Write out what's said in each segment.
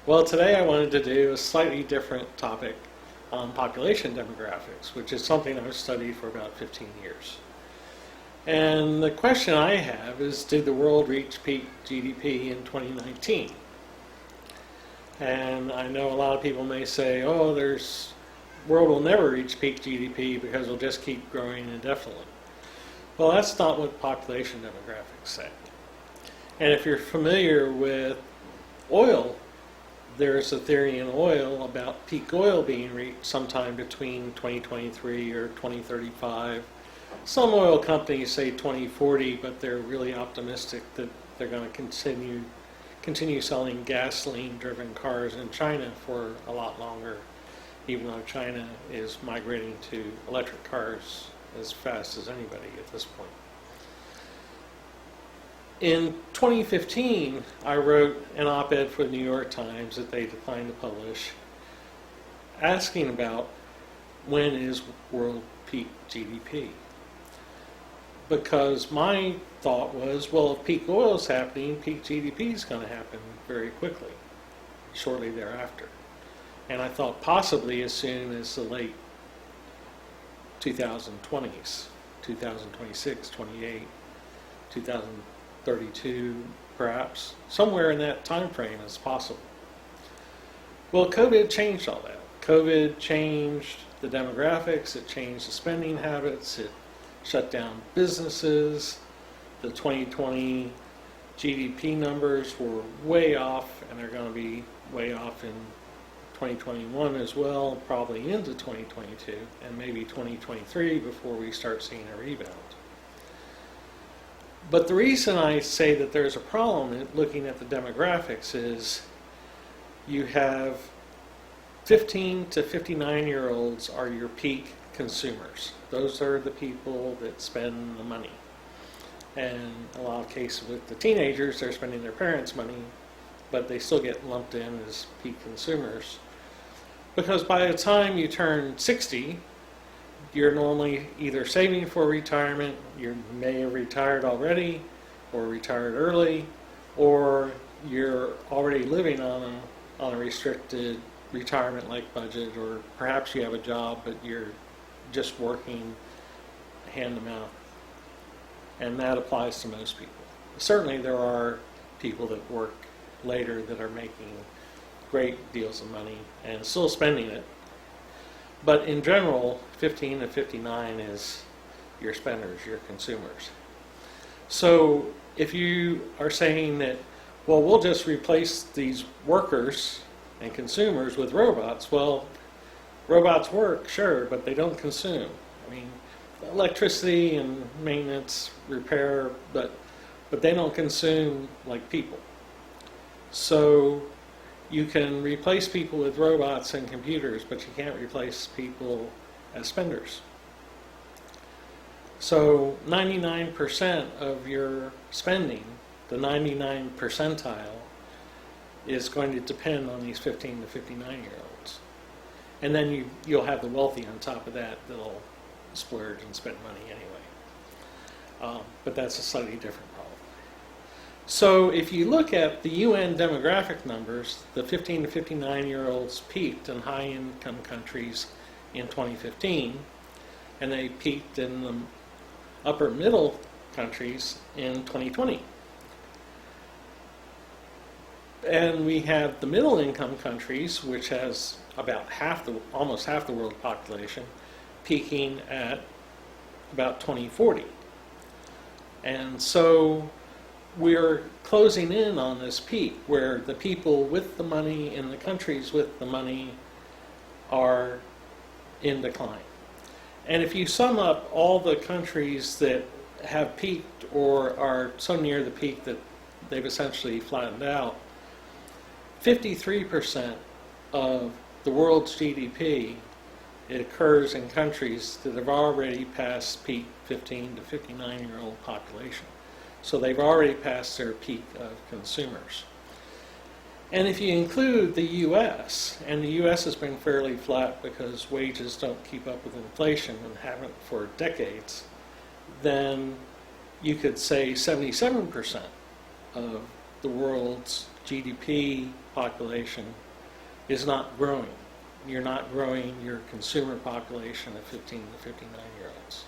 Well, today I wanted to do a slightly different topic on population demographics, which is something I've studied for about 15 years. And the question I have is, did the world reach peak GDP in 2019? And I know a lot of people may say, oh, world will never reach peak GDP because it'll just keep growing indefinitely. Well, that's not what population demographics say. And if you're familiar with oil, there's a theory in oil about peak oil being reached sometime between 2023 or 2035. Some oil companies say 2040, but they're really optimistic that they're going to continue selling gasoline-driven cars in China for a lot longer, even though China is migrating to electric cars as fast as anybody at this point. In 2015, I wrote an op-ed for the New York Times that they declined to publish, asking about when is world peak GDP. Because my thought was, well, if peak oil is happening, peak GDP is going to happen very quickly, shortly thereafter. And I thought possibly as soon as the late 2020s, 2026, 28, 2032, perhaps. Somewhere in that time frame is possible. Well, COVID changed all that. COVID changed the demographics, it changed the spending habits, it shut down businesses. The 2020 GDP numbers were way off, and they're going to be way off in 2021 as well, probably into 2022, and maybe 2023 before we start seeing a rebound. But the reason I say that there's a problem in looking at the demographics is you have 15 to 59-year-olds are your peak consumers. Those are the people that spend the money. And in a lot of cases with the teenagers, they're spending their parents' money, but they still get lumped in as peak consumers. Because by the time you turn 60, you're normally either saving for retirement, you may have retired already, or retired early, or you're already living on a restricted retirement-like budget, or perhaps you have a job but you're just working hand to mouth. And that applies to most people. Certainly there are people that work later that are making great deals of money and still spending it. But in general, 15 to 59 is your spenders, your consumers. So if you are saying that, well, we'll just replace these workers and consumers with robots, well, robots work, sure, but they don't consume. I mean, electricity and maintenance, repair, but they don't consume like people. So you can replace people with robots and computers, but you can't replace people as spenders. So 99% of your spending, the 99 percentile, is going to depend on these 15 to 59-year-olds. And then you'll have the wealthy on top of that that'll splurge and spend money anyway. But that's a slightly different problem. So if you look at the UN demographic numbers, the 15 to 59-year-olds peaked in high-income countries in 2015, and they peaked in the upper middle countries in 2020. And we have the middle income countries, which has about almost half the world population, peaking at about 2040. And so we're closing in on this peak where the people with the money in the countries with the money are in decline. And if you sum up all the countries that have peaked or are so near the peak that they've essentially flattened out, 53% of the world's GDP occurs in countries that have already passed peak 15 to 59-year-old population. So they've already passed their peak of consumers. And if you include the U.S., and the U.S. has been fairly flat because wages don't keep up with inflation and haven't for decades, then you could say 77% of the world's GDP population is not growing. You're not growing your consumer population of 15 to 59-year-olds.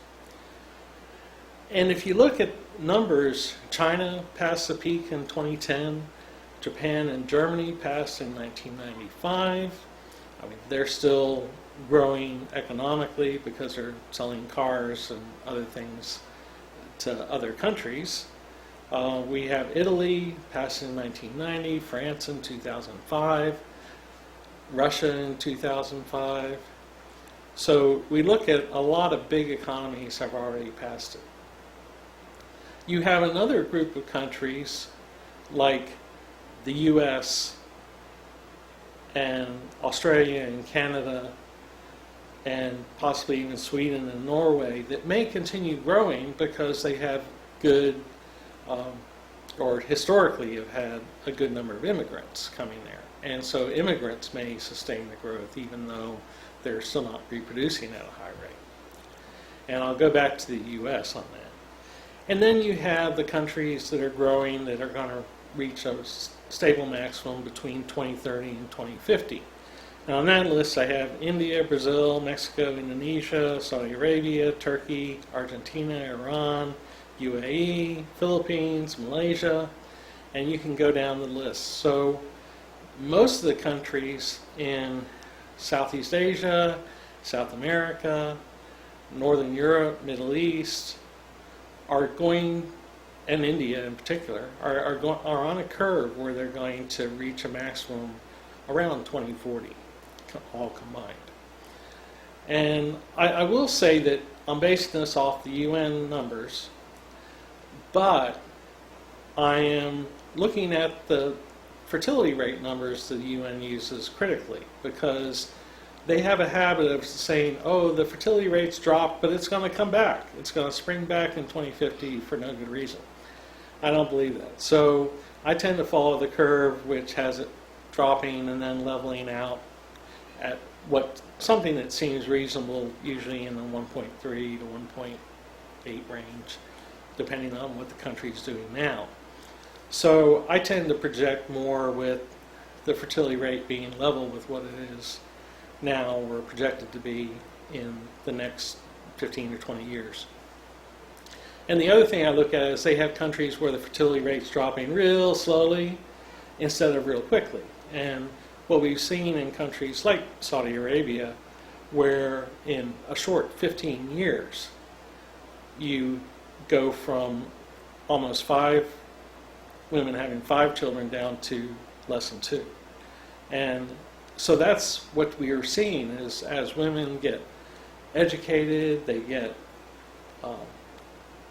And if you look at numbers, China passed the peak in 2010. Japan and Germany passed in 1995. I mean, they're still growing economically because they're selling cars and other things to other countries. We have Italy passed in 1990, France in 2005, Russia in 2005. So we look at a lot of big economies have already passed it. You have another group of countries like the US and Australia and Canada and possibly even Sweden and Norway that may continue growing because they have good, or historically have had a good number of immigrants coming there. And so immigrants may sustain the growth even though they're still not reproducing at a high rate. And I'll go back to the US on that. And then you have the countries that are growing that are going to reach a stable maximum between 2030 and 2050. Now on that list I have India, Brazil, Mexico, Indonesia, Saudi Arabia, Turkey, Argentina, Iran, UAE, Philippines, Malaysia, and you can go down the list. So most of the countries in Southeast Asia, South America, Northern Europe, Middle East are going, and India in particular, are on a curve where they're going to reach a maximum around 2040, all combined. And I will say that I'm basing this off the UN numbers, but I am looking at the fertility rate numbers that the UN uses critically, because they have a habit of saying, oh, the fertility rate's dropped, but it's going to come back. It's going to spring back in 2050 for no good reason. I don't believe that. So I tend to follow the curve, which has it dropping and then leveling out at something that seems reasonable, usually in the 1.3 to 1.8 range, depending on what the country's doing now. So I tend to project more with the fertility rate being level with what it is now or projected to be in the next 15 or 20 years. And the other thing I look at is they have countries where the fertility rate's dropping real slowly instead of real quickly. And what we've seen in countries like Saudi Arabia, where in a short 15 years, you go from almost 5 women having 5 children down to less than 2. And so that's what we are seeing is as women get educated, they get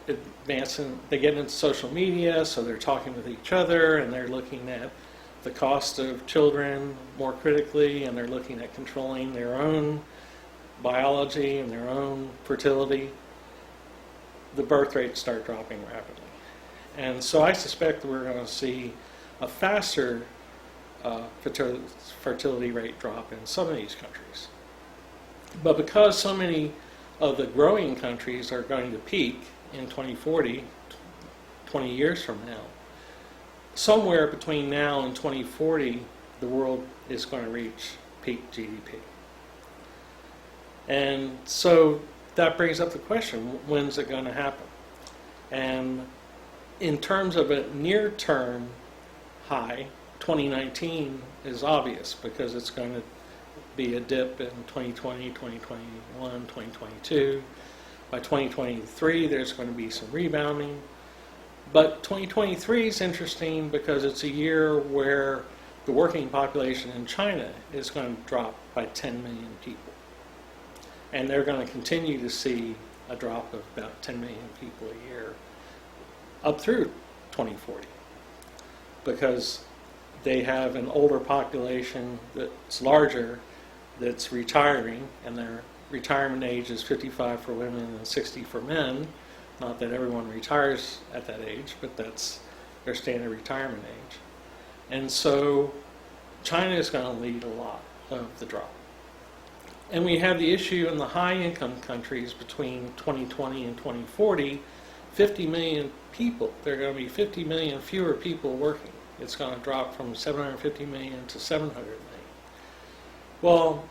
advancing, they get into social media, so they're talking with each other and they're looking at the cost of children more critically, and they're looking at controlling their own biology and their own fertility. The birth rates start dropping rapidly. And so I suspect that we're going to see a faster fertility rate drop in some of these countries. But because so many of the growing countries are going to peak in 2040, 20 years from now, somewhere between now and 2040, the world is going to reach peak GDP. And so that brings up the question, when's it going to happen? And in terms of a near-term high, 2019 is obvious because it's going to be a dip in 2020, 2021, 2022. By 2023, there's going to be some rebounding. But 2023 is interesting because it's a year where the working population in China is going to drop by 10 million people. And they're going to continue to see a drop of about 10 million people a year up through 2040 because they have an older population that's larger that's retiring, and their retirement age is 55 for women and 60 for men. Not that everyone retires at that age, but that's their standard retirement age. And so China is going to lead a lot of the drop. And we have the issue in the high-income countries between 2020 and 2040, 50 million people. There are going to be 50 million fewer people working. It's going to drop from 750 million to 700 million. Well,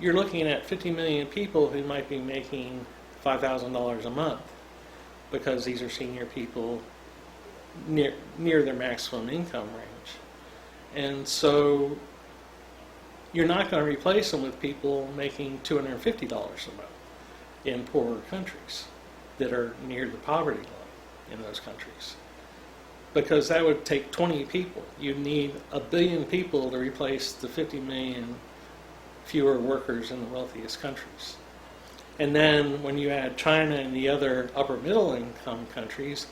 you're looking at 50 million people who might be making $5,000 a month, because these are senior people near their maximum income range. And so you're not going to replace them with people making $250 a month in poorer countries that are near the poverty line in those countries, because that would take 20 people. You need 1 billion people to replace the 50 million fewer workers in the wealthiest countries. And then when you add China and the other upper middle income countries,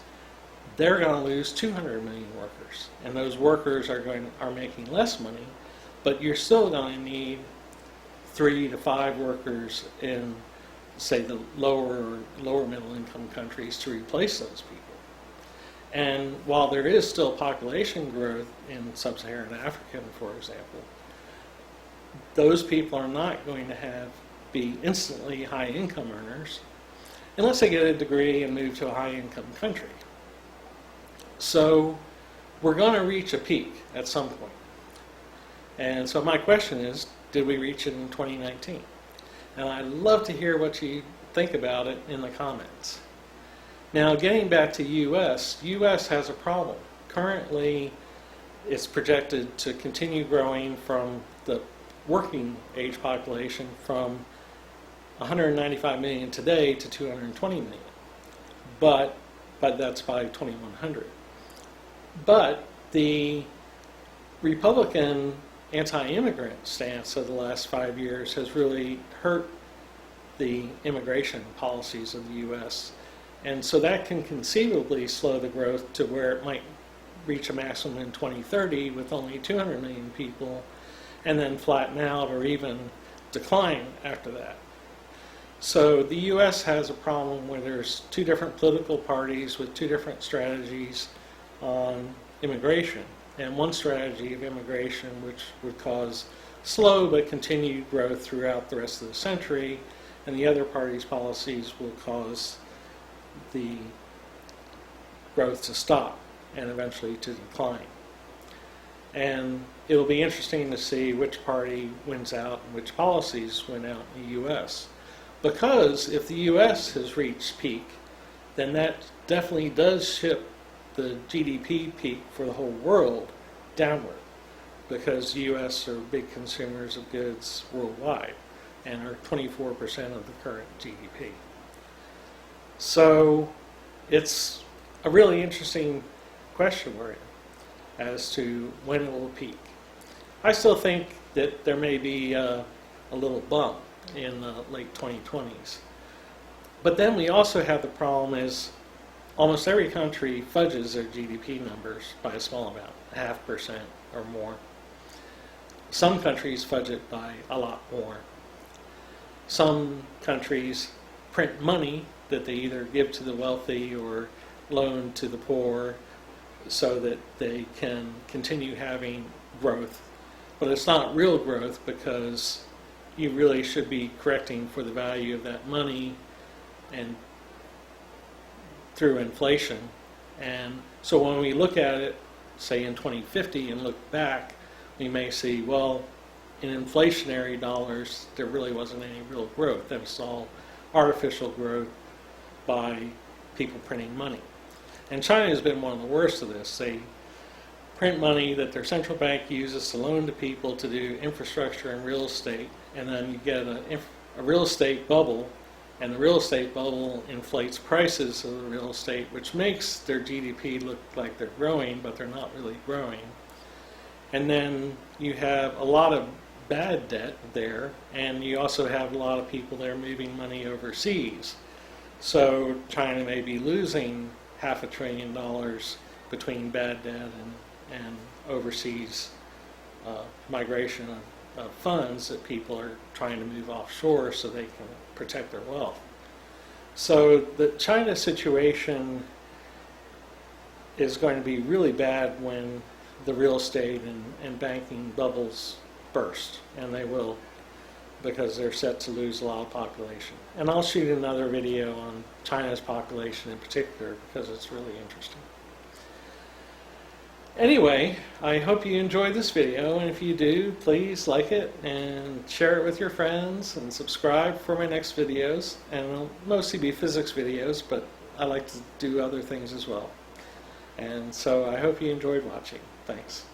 they're going to lose 200 million workers. And those workers are making less money, but you're still going to need 3 to 5 workers in, say, the lower middle income countries to replace those people. And while there is still population growth in sub-Saharan Africa, for example, those people are not going to be instantly high income earners unless they get a degree and move to a high income country. So we're going to reach a peak at some point. And so my question is, did we reach it in 2019? And I'd love to hear what you think about it in the comments. Now, getting back to U.S. has a problem. Currently, it's projected to continue growing from the working age population from 195 million today to 220 million. But that's by 2100. But the Republican anti-immigrant stance of the last 5 years has really hurt the immigration policies of the U.S. And so that can conceivably slow the growth to where it might reach a maximum in 2030 with only 200 million people, and then flatten out or even decline after that. So the U.S. has a problem where there's 2 different political parties with 2 different strategies on immigration. And one strategy of immigration which would cause slow but continued growth throughout the rest of the century, and the other party's policies will cause the growth to stop and eventually to decline. And it will be interesting to see which party wins out and which policies win out in the U.S. Because if the U.S. has reached peak, then that definitely does shift the GDP peak for the whole world downward, because the U.S. are big consumers of goods worldwide and are 24% of the current GDP. So it's a really interesting question we're in as to when it will peak. I still think that there may be a little bump in the late 2020s. But then we also have the problem is almost every country fudges their GDP numbers by a small amount, 0.5% or more. Some countries fudge it by a lot more. Some countries print money that they either give to the wealthy or loan to the poor so that they can continue having growth. But it's not real growth, because you really should be correcting for the value of that money and through inflation. And so when we look at it, say in 2050, and look back, we may see, well, in inflationary dollars, there really wasn't any real growth. That was all artificial growth by people printing money. And China has been one of the worst of this. They print money that their central bank uses to loan to people to do infrastructure and real estate, and then you get a real estate bubble, and the real estate bubble inflates prices of the real estate, which makes their GDP look like they're growing, but they're not really growing. And then you have a lot of bad debt there, and you also have a lot of people there moving money overseas. So China may be losing $500 billion between bad debt and overseas migration of funds that people are trying to move offshore so they can protect their wealth. So the China situation is going to be really bad when the real estate and banking bubbles burst, and they will, because they're set to lose a lot of population. And I'll shoot another video on China's population in particular, because it's really interesting. Anyway, I hope you enjoyed this video, and if you do, please like it and share it with your friends and subscribe for my next videos. And it'll mostly be physics videos, but I like to do other things as well. And so I hope you enjoyed watching. Thanks.